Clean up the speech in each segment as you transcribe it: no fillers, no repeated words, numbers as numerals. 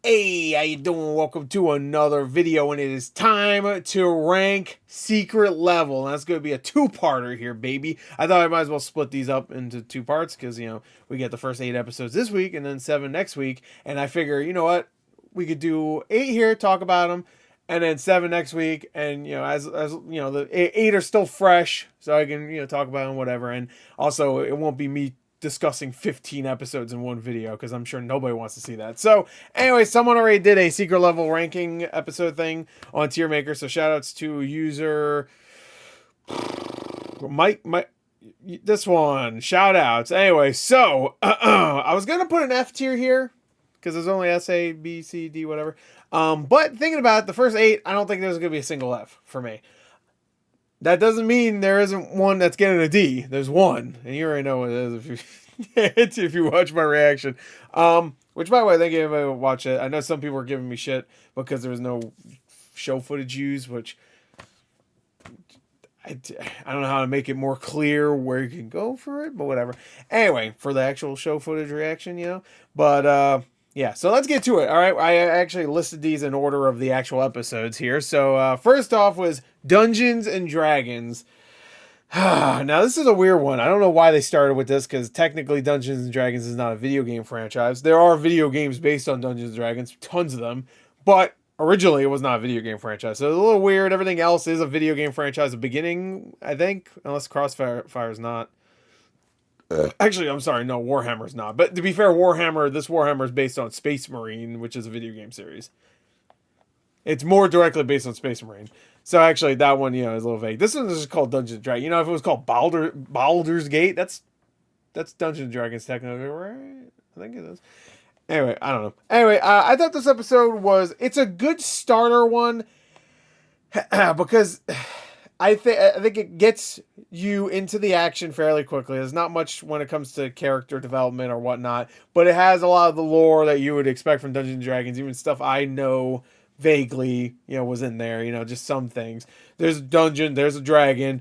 Hey, how you doing? Welcome to another video, and it is time to rank secret level. And that's going to be a two-parter here, baby. I thought I might as well split these up into two parts because, we get the first 8 episodes this week and then 7 next week. And I figure, you know what? We could do 8 here, talk about them, and then 7 next week. And, as the 8 are still fresh, so I can, talk about them, whatever. And also, it won't be me discussing 15 episodes in one video because I'm sure nobody wants to see that. So anyway, someone already did a secret level ranking episode thing on Tier Maker, so shout outs to user Mike this one, shout outs. Anyway, so I was gonna put an F tier here because there's only S, A, B, C, D, whatever, but thinking about it, the first 8, I don't think there's gonna be a single F for me. That doesn't mean there isn't one that's getting a D. There's one, and you already know what it is if you watch my reaction. Which, by the way, thank you everybody who watched it. I know some people were giving me shit because there was no show footage used, which I don't know how to make it more clear where you can go for it, but whatever. Anyway, for the actual show footage reaction, But, yeah, so let's get to it. All right, I actually listed these in order of the actual episodes here. So first off was Dungeons and Dragons. Now, this is a weird one. I don't know why they started with this, because technically Dungeons and Dragons is not a video game franchise. There are video games based on Dungeons and Dragons, tons of them, but originally it was not a video game franchise. So it's a little weird. Everything else is a video game franchise at the beginning, I think, unless Crossfire is not. Actually, I'm sorry, no, Warhammer's not. But to be fair, this Warhammer is based on Space Marine, which is a video game series. It's more directly based on Space Marine. So actually, that one, is a little vague. This one is just called Dungeons and Dragons. If it was called Baldur's Gate, that's Dungeons and Dragons technically, right? I think it is. Anyway, I don't know. Anyway, I thought this episode it's a good starter one because I think it gets you into the action fairly quickly. There's not much when it comes to character development or whatnot, but it has a lot of the lore that you would expect from Dungeons and Dragons, even stuff I know vaguely, was in there, just some things. There's a dungeon, there's a dragon,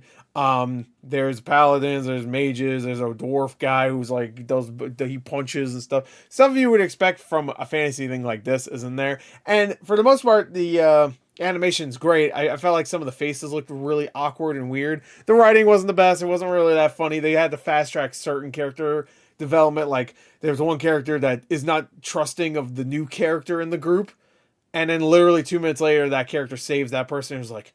there's paladins, there's mages, there's a dwarf guy who's like, he punches and stuff. Stuff you would expect from a fantasy thing like this is in there. And for the most part, the animation's great. I felt like some of the faces looked really awkward and weird. The writing wasn't the best. It wasn't really that funny. They had to fast track certain character development. Like, there's one character that is not trusting of the new character in the group. And then literally 2 minutes later, that character saves that person who's like,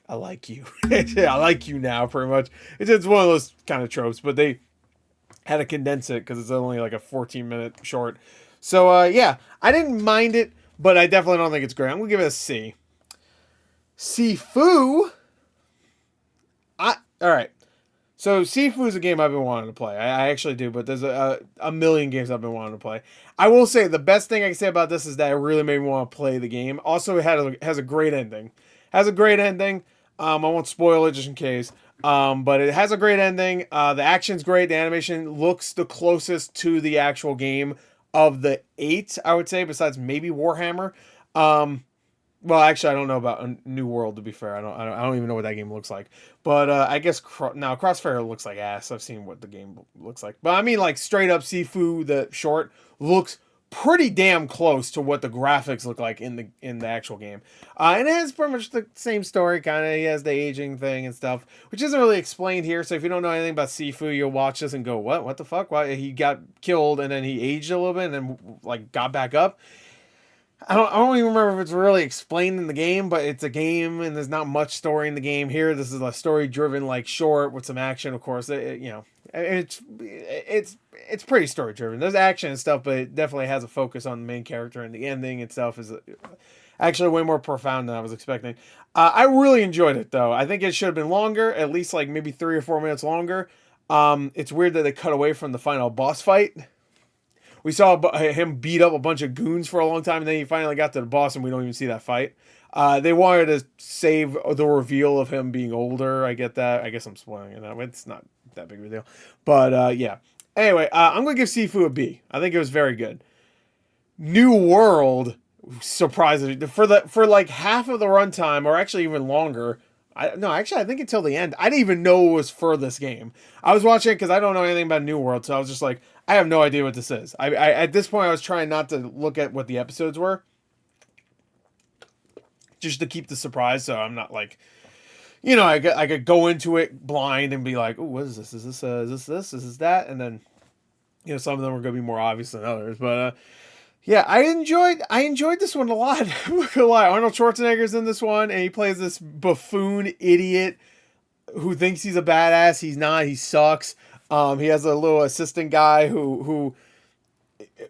I like you. I like you now, pretty much. It's one of those kind of tropes, but they had to condense it because it's only like a 14-minute short. So, yeah, I didn't mind it, but I definitely don't think it's great. I'm going to give it a C. Sifu. All right. So Sifu is a game I've been wanting to play. I actually do, but there's a million games I've been wanting to play. I will say the best thing I can say about this is that it really made me want to play the game. Also, it has a great ending. I won't spoil it just in case. But it has a great ending. The action's great. The animation looks the closest to the actual game of the 8, I would say, besides maybe Warhammer. Well, actually, I don't know about a New World, to be fair. I don't even know what that game looks like. But I guess now Crossfire looks like ass. I've seen what the game looks like. But I mean, like, straight up Sifu, the short, looks pretty damn close to what the graphics look like in the actual game. And it has pretty much the same story, kind of. He has the aging thing and stuff, which isn't really explained here. So if you don't know anything about Sifu, you'll watch this and go, what the fuck? Why he got killed and then he aged a little bit and then, like, got back up? I don't even remember if it's really explained in the game, but it's a game and there's not much story in the game here. This is a story-driven, like, short with some action, of course. It's pretty story-driven. There's action and stuff, but it definitely has a focus on the main character, and the ending itself is actually way more profound than I was expecting. I really enjoyed it, though. I think it should have been longer, at least like maybe 3 or 4 minutes longer. It's weird that they cut away from the final boss fight. We saw him beat up a bunch of goons for a long time, and then he finally got to the boss, and we don't even see that fight. They wanted to save the reveal of him being older. I get that. I guess I'm spoiling it. It's not that big of a deal. But, yeah. Anyway, I'm going to give Sifu a B. I think it was very good. New World, surprisingly, for like half of the runtime, or actually even longer, I think until the end, I didn't even know it was for this game. I was watching it because I don't know anything about New World, so I was just like, I have no idea what this is. I at this point I was trying not to look at what the episodes were, just to keep the surprise. So I'm not like, I could go into it blind and be like, oh, what is this? Is this this? Is this that? And then some of them are going to be more obvious than others. But yeah, I enjoyed this one a lot. I'm not gonna lie. Arnold Schwarzenegger's in this one, and he plays this buffoon idiot who thinks he's a badass. He's not. He sucks. He has a little assistant guy who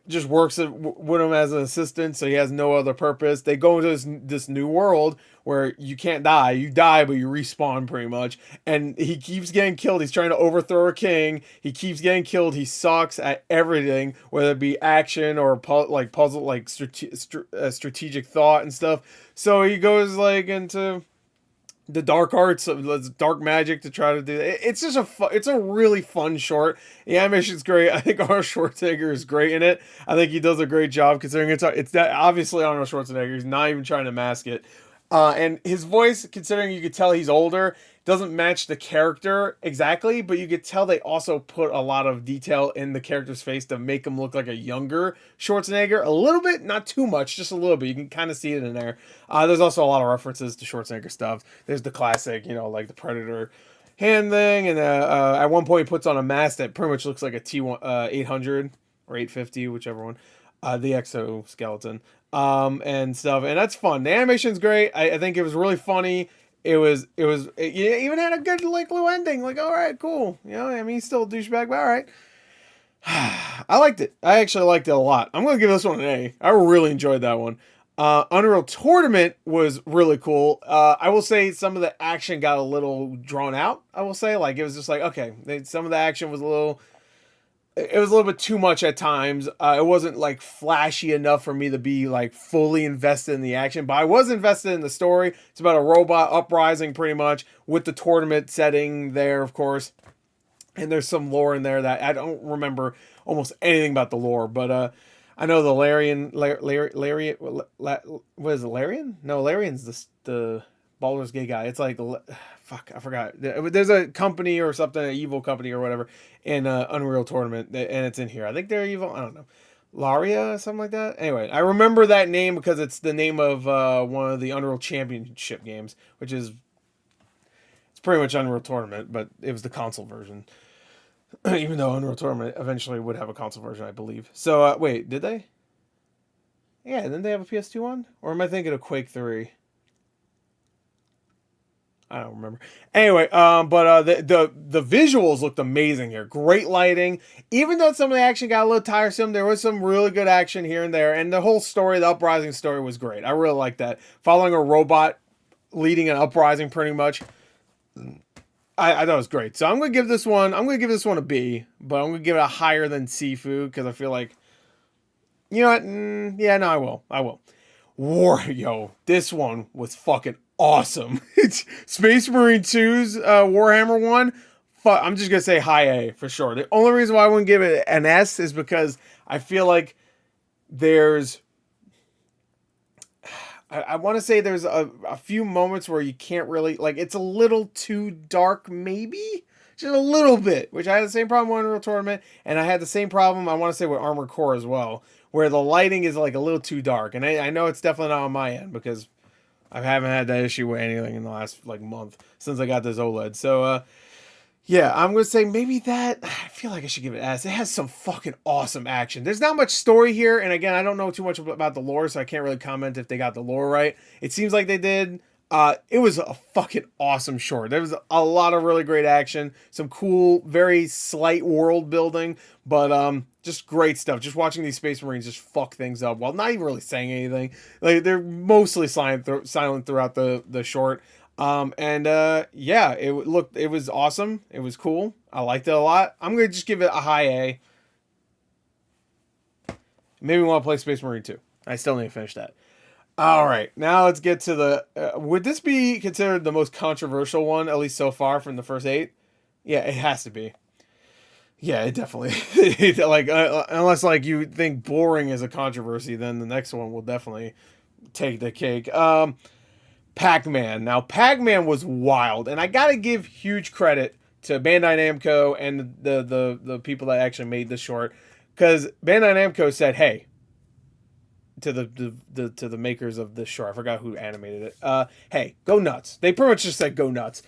just works with him as an assistant, so he has no other purpose. They go into this new world where you can't die. You die, but you respawn pretty much. And he keeps getting killed. He's trying to overthrow a king. He keeps getting killed. He sucks at everything, whether it be action or puzzle, like strategic thought and stuff. So he goes like into the dark arts of dark magic to try to do that. It's just it's a really fun short. The animation's great. I think Arnold Schwarzenegger is great in it. I think he does a great job considering it's that obviously Arnold Schwarzenegger. He's not even trying to mask it. And his voice, considering you could tell he's older, doesn't match the character exactly, but you could tell they also put a lot of detail in the character's face to make him look like a younger Schwarzenegger. A little bit, not too much, just a little bit. You can kind of see it in there. There's also a lot of references to Schwarzenegger stuff. There's the classic, like the Predator hand thing, and at one point he puts on a mask that pretty much looks like a T800 or 850, whichever one. The exoskeleton. And stuff, and that's fun. The animation's great. I think it was really funny. It even had a good little ending. Like, all right, cool. He's still a douchebag, but all right. I liked it. I actually liked it a lot. I'm gonna give this one an A. I really enjoyed that one. Unreal Tournament was really cool. I will say some of the action got a little drawn out. I will say, like, it was just like, okay, some of the action was a little bit too much at times. It wasn't like flashy enough for me to be like fully invested in the action, but I was invested in the story. It's about a robot uprising pretty much with the tournament setting there, of course. And there's some lore in there that I don't remember almost anything about the lore, but I know the Larian, what is it, Larian? No, Larian's the Baldur's Gate guy. It's like, fuck, I forgot. There's a company or something, an evil company or whatever, in Unreal Tournament, and it's in here. I think they're evil. I don't know. Laria, something like that. Anyway, I remember that name because it's the name of one of the Unreal Championship games, which is, it's pretty much Unreal Tournament, but it was the console version. Even though Unreal Tournament eventually would have a console version, I believe. So, wait, did they? Yeah, didn't they have a PS2 one? Or am I thinking of Quake 3? I don't remember. Anyway, but the visuals looked amazing here. Great lighting. Even though some of the action got a little tiresome, there was some really good action here and there. And the whole story, the uprising story, was great. I really liked that. Following a robot leading an uprising, pretty much. I thought it was great. So I'm gonna give this one a B, but I'm gonna give it a higher than Sifu because I feel like, you know what? Yeah, no, I will. This one was fucking awesome. It's Space Marine 2's Warhammer 1. I'm just going to say high A for sure. The only reason why I wouldn't give it an S is because I feel like there's... I want to say there's a few moments where you can't really... Like, it's a little too dark, maybe? Just a little bit. Which I had the same problem with Unreal Tournament. And I had the same problem, I want to say, with Armored Core as well. Where the lighting is like a little too dark. And I know it's definitely not on my end because I haven't had that issue with anything in the last like month since I got this OLED. So yeah, I'm gonna say maybe that. I feel like I should give it S. It has some fucking awesome action. There's not much story here, and again, I don't know too much about the lore, so I can't really comment if they got the lore right. It seems like they did. It was a fucking awesome short. There was a lot of really great action, some cool, very slight world building, but just great stuff. Just watching these Space Marines just fuck things up while not even really saying anything. Like they're mostly silent throughout the short. Yeah, it was awesome. It was cool. I liked it a lot. I'm gonna just give it a high A. Maybe want to play Space Marine 2. I still need to finish that. All right, now let's get to the... would this be considered the most controversial one, at least so far, from the first 8? Yeah, it has to be. Yeah, it definitely... unless, you think boring is a controversy, then the next one will definitely take the cake. Pac-Man. Now, Pac-Man was wild, and I gotta give huge credit to Bandai Namco and the people that actually made this short. because Bandai Namco said, "Hey," to the makers of this show. I forgot who animated it. Hey, go nuts. They pretty much just said go nuts.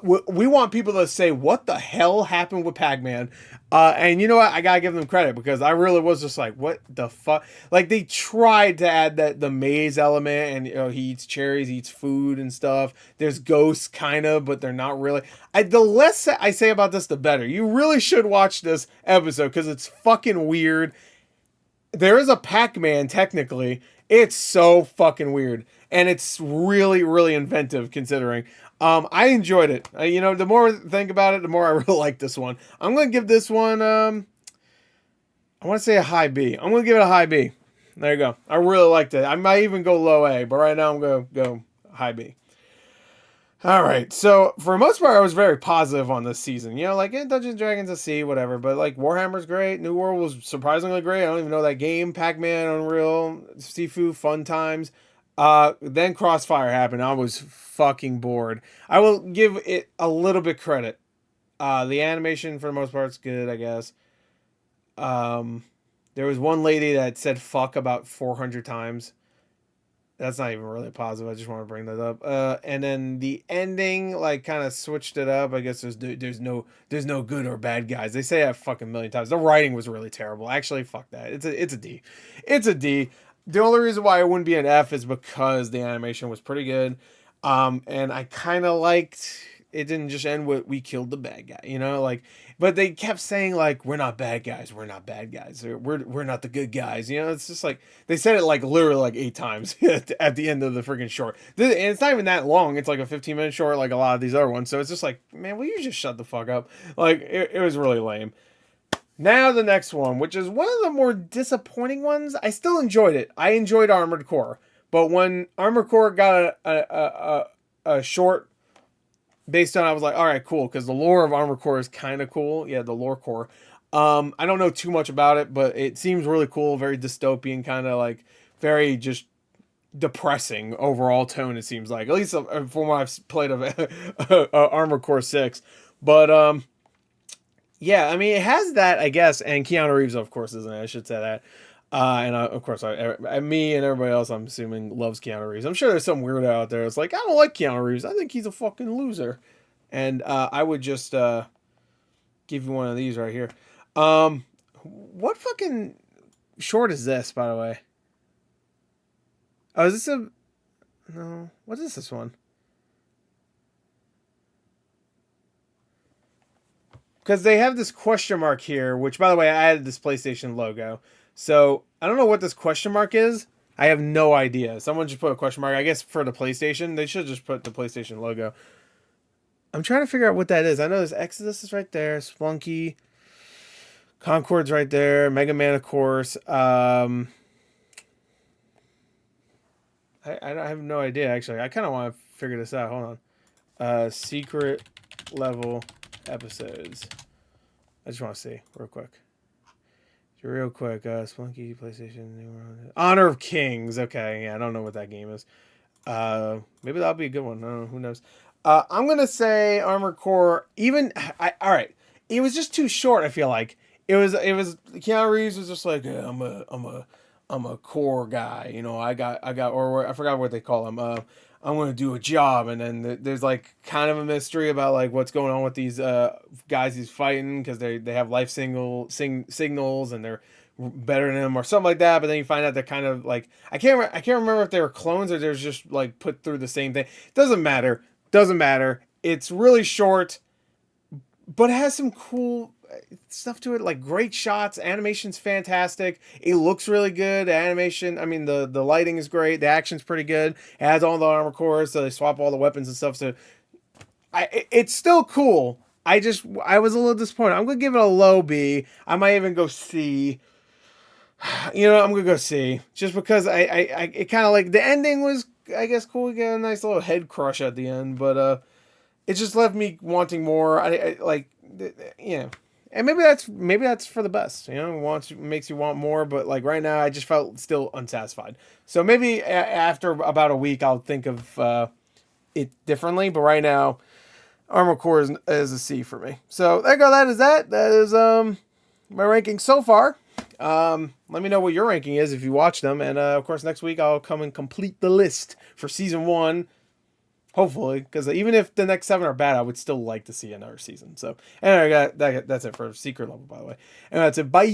We want people to say what the hell happened with Pac-Man. And you know what? I gotta give them credit because I really was just like, what the fuck? Like they tried to add the maze element, and he eats cherries, he eats food and stuff. There's ghosts kind of, but they're not really. The less I say about this, the better. You really should watch this episode because it's fucking weird. There is a Pac-Man, technically. It's so fucking weird. And it's really, really inventive, considering. I enjoyed it. The more I think about it, the more I really like this one. I'm going to give this one, I want to say a high B. I'm going to give it a high B. There you go. I really liked it. I might even go low A, but right now I'm going to go high B. All right, so for the most part, I was very positive on this season. Dungeons and Dragons at Sea, whatever. But Warhammer's great. New World was surprisingly great. I don't even know that game. Pac-Man, Unreal, Sifu, fun times. Then Crossfire happened. I was fucking bored. I will give it a little bit credit. The animation for the most part is good, I guess. There was one lady that said "fuck" about 400 times. That's not even really positive. I just want to bring that up. And then the ending, kind of switched it up. I guess there's no good or bad guys. They say that fucking million times. The writing was really terrible. Actually, fuck that. It's a D. It's a D. The only reason why it wouldn't be an F is because the animation was pretty good. And I kind of liked it didn't just end with we killed the bad guy, but they kept saying we're not bad guys, we're not bad guys, we're not the good guys, it's just they said it literally 8 times at the end of the freaking short. And it's not even that long. It's a 15-minute short like a lot of these other ones, so it's just man, will you just shut the fuck up? It was really lame. Now the next one, which is one of the more disappointing ones. I still enjoyed it. I enjoyed Armored Core, but when Armored Core got a short based on, I was like, all right, cool, because the lore of Armored Core is kind of cool. Yeah, the lore core. I don't know too much about it, but it seems really cool, very dystopian, kind of very just depressing overall tone, it seems like. At least from what I've played of Armored Core 6. But, yeah, I mean, it has that, I guess, and Keanu Reeves, of course, isn't it? I should say that. Of course, me and everybody else, I'm assuming, loves Keanu Reeves. I'm sure there's some weirdo out there that's I don't like Keanu Reeves. I think he's a fucking loser. And I would just give you one of these right here. What fucking short is this, by the way? Oh, is this a... No. What is this one? Because they have this question mark here, which, by the way, I added this PlayStation logo. So, I don't know what this question mark is. I have no idea. Someone just put a question mark. I guess for the PlayStation. They should just put the PlayStation logo. I'm trying to figure out what that is. I know there's Exodus is right there. Splunky. Concord's right there. Mega Man, of course. I have no idea, actually. I kind of want to figure this out. Hold on. Secret level episodes. I just want to see real quick. Splunky, PlayStation, Honor of Kings. Okay, yeah, I don't know what that game is. Maybe that'll be a good one. I don't know, who knows. I'm gonna say Armored Core. All right. It was just too short. I feel like it was. Keanu Reeves was just yeah, I'm a core guy. Or I forgot what they call him. I'm going to do a job. And then there's kind of a mystery about what's going on with these guys he's fighting, because they have life signals and they're better than him or something like that. But then you find out they're kind of I can't remember if they were clones or they're just put through the same thing. Doesn't matter. It's really short, but it has some cool stuff to it, great shots. Animation's fantastic. It looks really good. The animation, I mean, the lighting is great. The action's pretty good. It has all the armor cores, so they swap all the weapons and stuff. So it's still cool. I was a little disappointed. I'm gonna give it a low B. I might even go C. I'm gonna go C, just because it kind of the ending was, I guess, cool. We get a nice little head crush at the end, but it just left me wanting more. And maybe that's for the best. Makes you want more. But right now, I just felt still unsatisfied. So maybe after about a week, I'll think of it differently. But right now, Armored Core is a C for me. So there you go. That is my ranking so far. Let me know what your ranking is if you watch them, and of course next week I'll come and complete the list for season 1. Hopefully, because even if the next 7 are bad, I would still like to see another season. So, anyway, that's it for Secret Level, by the way. And that's it. Bye.